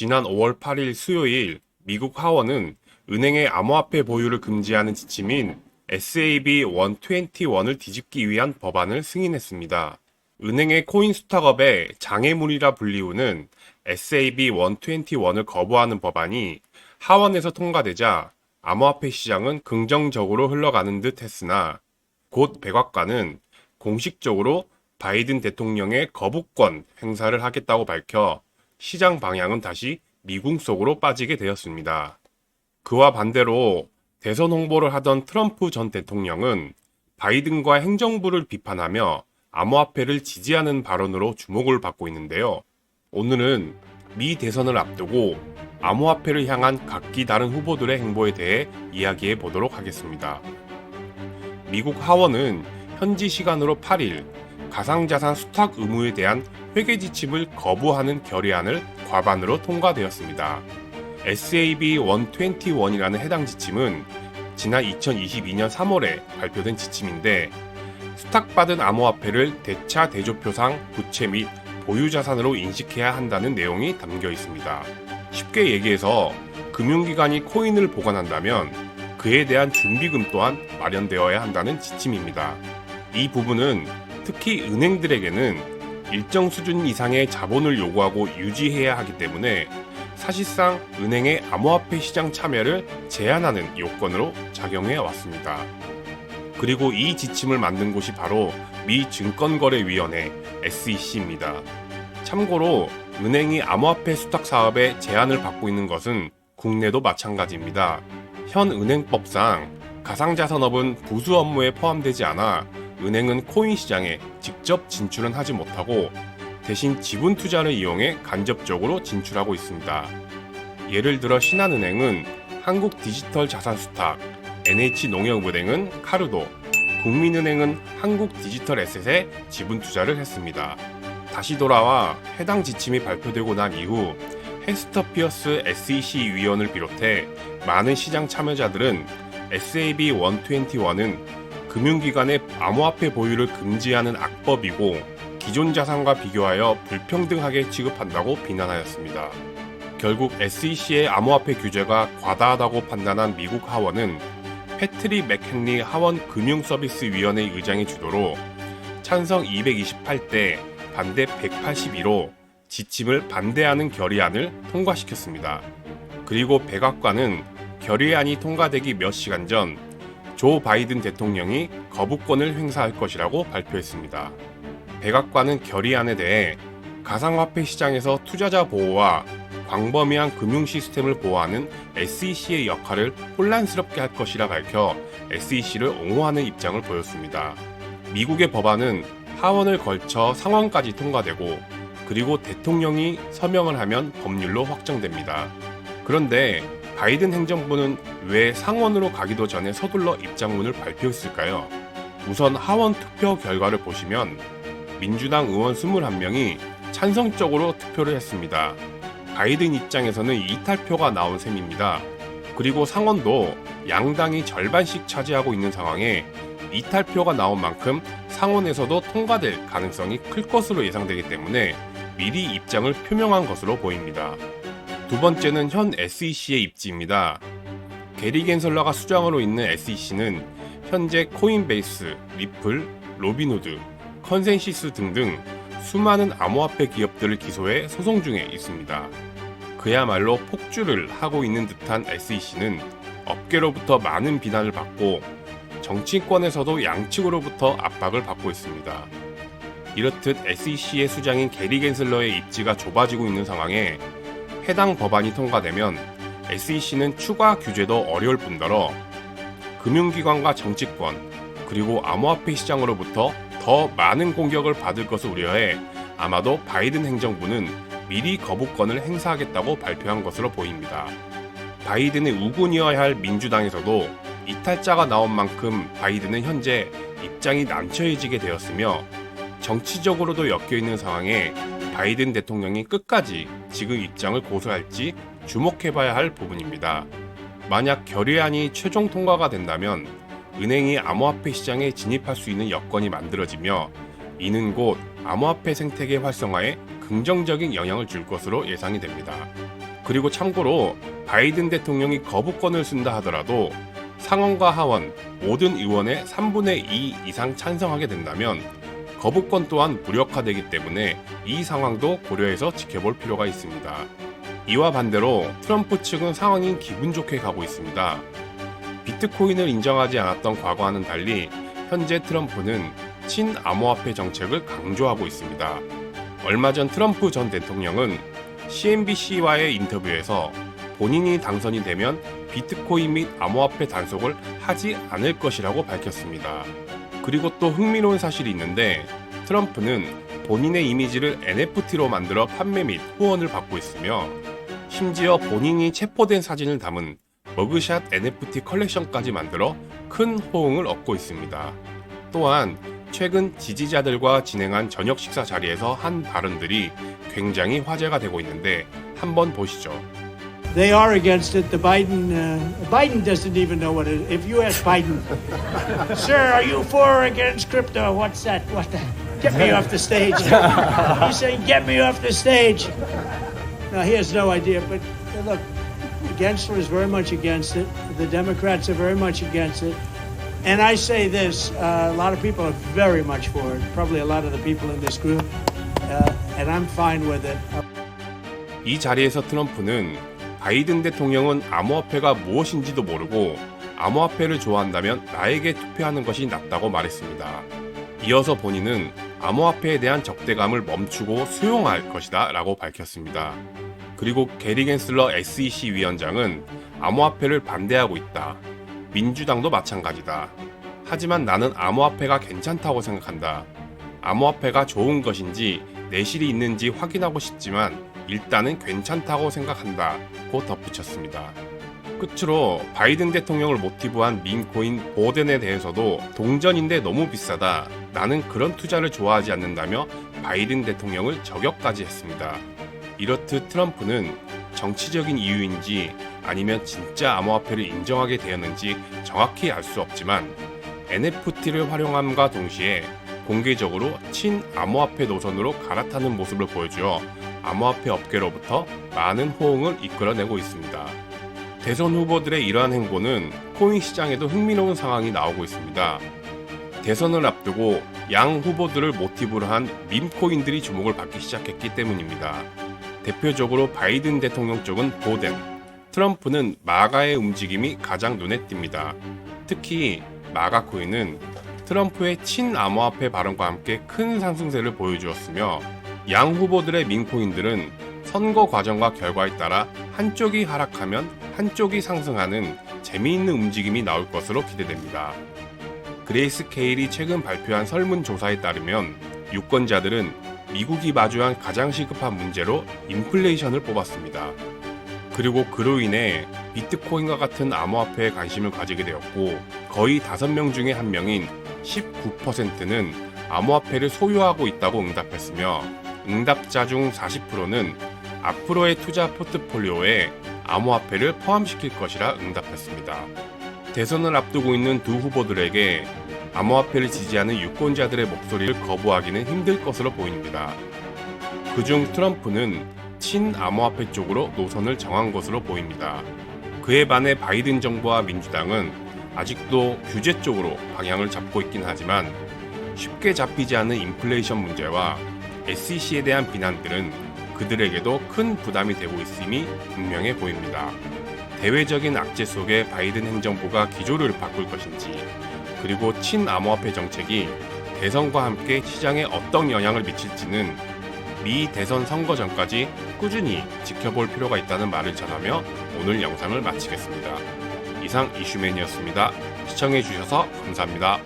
지난 5월 8일 수요일 미국 하원은 은행의 암호화폐 보유를 금지하는 지침인 SAB 121을 뒤집기 위한 법안을 승인했습니다. 은행의 코인 스탁업의 장애물이라 불리우는 SAB 121을 거부하는 법안이 하원에서 통과되자 암호화폐 시장은 긍정적으로 흘러가는 듯 했으나 곧 백악관은 공식적으로 바이든 대통령의 거부권 행사를 하겠다고 밝혀 시장 방향은 다시 미궁 속으로 빠지게 되었습니다. 그와 반대로 대선 홍보를 하던 트럼프 전 대통령은 바이든과 행정부를 비판하며 암호화폐를 지지하는 발언으로 주목을 받고 있는데요. 오늘은 미 대선을 앞두고 암호화폐를 향한 각기 다른 후보들의 행보에 대해 이야기해 보도록 하겠습니다. 미국 하원은 현지 시간으로 8일 가상자산 수탁 의무에 대한 회계 지침을 거부하는 결의안을 과반으로 통과되었습니다. SAB 121이라는 해당 지침은 지난 2022년 3월에 발표된 지침인데 수탁받은 암호화폐를 대차 대조표상 부채 및 보유자산으로 인식해야 한다는 내용이 담겨 있습니다. 쉽게 얘기해서 금융기관이 코인을 보관한다면 그에 대한 준비금 또한 마련되어야 한다는 지침입니다. 이 부분은 특히 은행들에게는 일정 수준 이상의 자본을 요구하고 유지해야 하기 때문에 사실상 은행의 암호화폐 시장 참여를 제한하는 요건으로 작용해 왔습니다. 그리고 이 지침을 만든 곳이 바로 미 증권거래위원회 SEC입니다. 참고로 은행이 암호화폐 수탁 사업에 제한을 받고 있는 것은 국내도 마찬가지입니다. 현 은행법상 가상자산업은 부수 업무에 포함되지 않아 은행은 코인 시장에 직접 진출은 하지 못하고 대신 지분 투자를 이용해 간접적으로 진출하고 있습니다. 예를 들어 신한은행은 한국디지털자산수탁, NH농협은행은 카르도, 국민은행은 한국디지털에셋에 지분 투자를 했습니다. 다시 돌아와 해당 지침이 발표되고 난 이후 헤스터 피어스 SEC 위원을 비롯해 많은 시장 참여자들은 SAB 121은 금융기관의 암호화폐 보유를 금지하는 악법이고 기존 자산과 비교하여 불평등하게 취급한다고 비난하였습니다. 결국 SEC의 암호화폐 규제가 과다하다고 판단한 미국 하원은 패트릭 맥헨리 하원 금융서비스위원회 의장의 주도로 찬성 228대 반대 182로 지침을 반대하는 결의안을 통과시켰습니다. 그리고 백악관은 결의안이 통과되기 몇 시간 전 조 바이든 대통령이 거부권을 행사할 것이라고 발표했습니다. 백악관은 결의안에 대해 가상화폐 시장에서 투자자 보호와 광범위한 금융 시스템을 보호하는 SEC의 역할을 혼란스럽게 할 것이라 밝혀 SEC를 옹호하는 입장을 보였습니다. 미국의 법안은 하원을 걸쳐 상원까지 통과되고 그리고 대통령이 서명을 하면 법률로 확정됩니다. 그런데 바이든 행정부는 왜 상원으로 가기도 전에 서둘러 입장문을 발표했을까요? 우선 하원 투표 결과를 보시면 민주당 의원 21명이 찬성적으로 투표를 했습니다. 바이든 입장에서는 이탈표가 나온 셈입니다. 그리고 상원도 양당이 절반씩 차지하고 있는 상황에 이탈표가 나온 만큼 상원에서도 통과될 가능성이 클 것으로 예상되기 때문에 미리 입장을 표명한 것으로 보입니다. 두 번째는 현 SEC의 입지입니다. 게리 겐슬러가 수장으로 있는 SEC는 현재 코인베이스, 리플, 로빈후드, 컨센시스 등등 수많은 암호화폐 기업들을 기소해 소송 중에 있습니다. 그야말로 폭주를 하고 있는 듯한 SEC는 업계로부터 많은 비난을 받고 정치권에서도 양측으로부터 압박을 받고 있습니다. 이렇듯 SEC의 수장인 게리 겐슬러의 입지가 좁아지고 있는 상황에 해당 법안이 통과되면 SEC는 추가 규제도 어려울 뿐더러 금융기관과 정치권 그리고 암호화폐 시장으로부터 더 많은 공격을 받을 것을 우려해 아마도 바이든 행정부는 미리 거부권을 행사하겠다고 발표한 것으로 보입니다. 바이든의 우군이어야 할 민주당에서도 이탈자가 나온 만큼 바이든은 현재 입장이 난처해지게 되었으며 정치적으로도 엮여있는 상황에 바이든 대통령이 끝까지 지금 입장을 고수할지 주목해봐야 할 부분입니다. 만약 결의안이 최종 통과가 된다면 은행이 암호화폐 시장에 진입할 수 있는 여건이 만들어지며 이는 곧 암호화폐 생태계 활성화에 긍정적인 영향을 줄 것으로 예상이 됩니다. 그리고 참고로 바이든 대통령이 거부권을 쓴다 하더라도 상원과 하원 모든 의원의 3분의 2 이상 찬성하게 된다면 거부권 또한 무력화되기 때문에 이 상황도 고려해서 지켜볼 필요가 있습니다. 이와 반대로 트럼프 측은 상황이 기분 좋게 가고 있습니다. 비트코인을 인정하지 않았던 과거와는 달리 현재 트럼프는 친암호화폐 정책을 강조하고 있습니다. 얼마 전 트럼프 전 대통령은 CNBC와의 인터뷰에서 본인이 당선이 되면 비트코인 및 암호화폐 단속을 하지 않을 것이라고 밝혔습니다. 그리고 또 흥미로운 사실이 있는데 트럼프는 본인의 이미지를 NFT로 만들어 판매 및 후원을 받고 있으며 심지어 본인이 체포된 사진을 담은 머그샷 NFT 컬렉션까지 만들어 큰 호응을 얻고 있습니다. 또한 최근 지지자들과 진행한 저녁 식사 자리에서 한 발언들이 굉장히 화제가 되고 있는데 한번 보시죠. They are against it. Biden doesn't even know what it is. If you ask Biden, sir, are you for or against crypto? What's that? What the? Get me off the stage. He's saying, get me off the stage. No, he has no idea. But look, Gensler is very much against it. The Democrats are very much against it. And I say this, a lot of people are very much for it. Probably a lot of the people in this group. And I'm fine with it. 이 자리에서 트럼프는 바이든 대통령은 암호화폐가 무엇인지도 모르고 암호화폐를 좋아한다면 나에게 투표하는 것이 낫다고 말했습니다. 이어서 본인은 암호화폐에 대한 적대감을 멈추고 수용할 것이다 라고 밝혔습니다. 그리고 게리 겐슬러 SEC 위원장은 암호화폐를 반대하고 있다. 민주당도 마찬가지다. 하지만 나는 암호화폐가 괜찮다고 생각한다. 암호화폐가 좋은 것인지 내실이 있는지 확인하고 싶지만 일단은 괜찮다고 생각한다 고 덧붙였습니다. 끝으로 바이든 대통령을 모티브한 밈코인 보덴에 대해서도 동전인데 너무 비싸다. 나는 그런 투자를 좋아하지 않는다며 바이든 대통령을 저격까지 했습니다. 이렇듯 트럼프는 정치적인 이유인지 아니면 진짜 암호화폐를 인정하게 되었는지 정확히 알 수 없지만 NFT를 활용함과 동시에 공개적으로 친암호화폐 노선으로 갈아타는 모습을 보여주어 암호화폐 업계로부터 많은 호응을 이끌어내고 있습니다. 대선 후보들의 이러한 행보는 코인 시장에도 흥미로운 상황이 나오고 있습니다. 대선을 앞두고 양 후보들을 모티브로 한 밈코인들이 주목을 받기 시작했기 때문입니다. 대표적으로 바이든 대통령 쪽은 보덴, 트럼프는 마가의 움직임이 가장 눈에 띕니다. 특히 마가 코인은 트럼프의 친암호화폐 발언과 함께 큰 상승세를 보여주었으며 양 후보들의 밈코인들은 선거 과정과 결과에 따라 한쪽이 하락하면 한쪽이 상승하는 재미있는 움직임이 나올 것으로 기대됩니다. 그레이스 케일이 최근 발표한 설문조사에 따르면 유권자들은 미국이 마주한 가장 시급한 문제로 인플레이션을 뽑았습니다. 그리고 그로 인해 비트코인과 같은 암호화폐에 관심을 가지게 되었고 거의 5명 중에 1명인 19%는 암호화폐를 소유하고 있다고 응답했으며 응답자 중 40%는 앞으로의 투자 포트폴리오에 암호화폐를 포함시킬 것이라 응답했습니다. 대선을 앞두고 있는 두 후보들에게 암호화폐를 지지하는 유권자들의 목소리를 거부하기는 힘들 것으로 보입니다. 그중 트럼프는 친암호화폐 쪽으로 노선을 정한 것으로 보입니다. 그에 반해 바이든 정부와 민주당은 아직도 규제 쪽으로 방향을 잡고 있긴 하지만 쉽게 잡히지 않는 인플레이션 문제와 SEC에 대한 비난들은 그들에게도 큰 부담이 되고 있음이 분명해 보입니다. 대외적인 악재 속에 바이든 행정부가 기조를 바꿀 것인지 그리고 친암호화폐 정책이 대선과 함께 시장에 어떤 영향을 미칠지는 미 대선 선거 전까지 꾸준히 지켜볼 필요가 있다는 말을 전하며 오늘 영상을 마치겠습니다. 이상 이슈맨이었습니다. 시청해주셔서 감사합니다.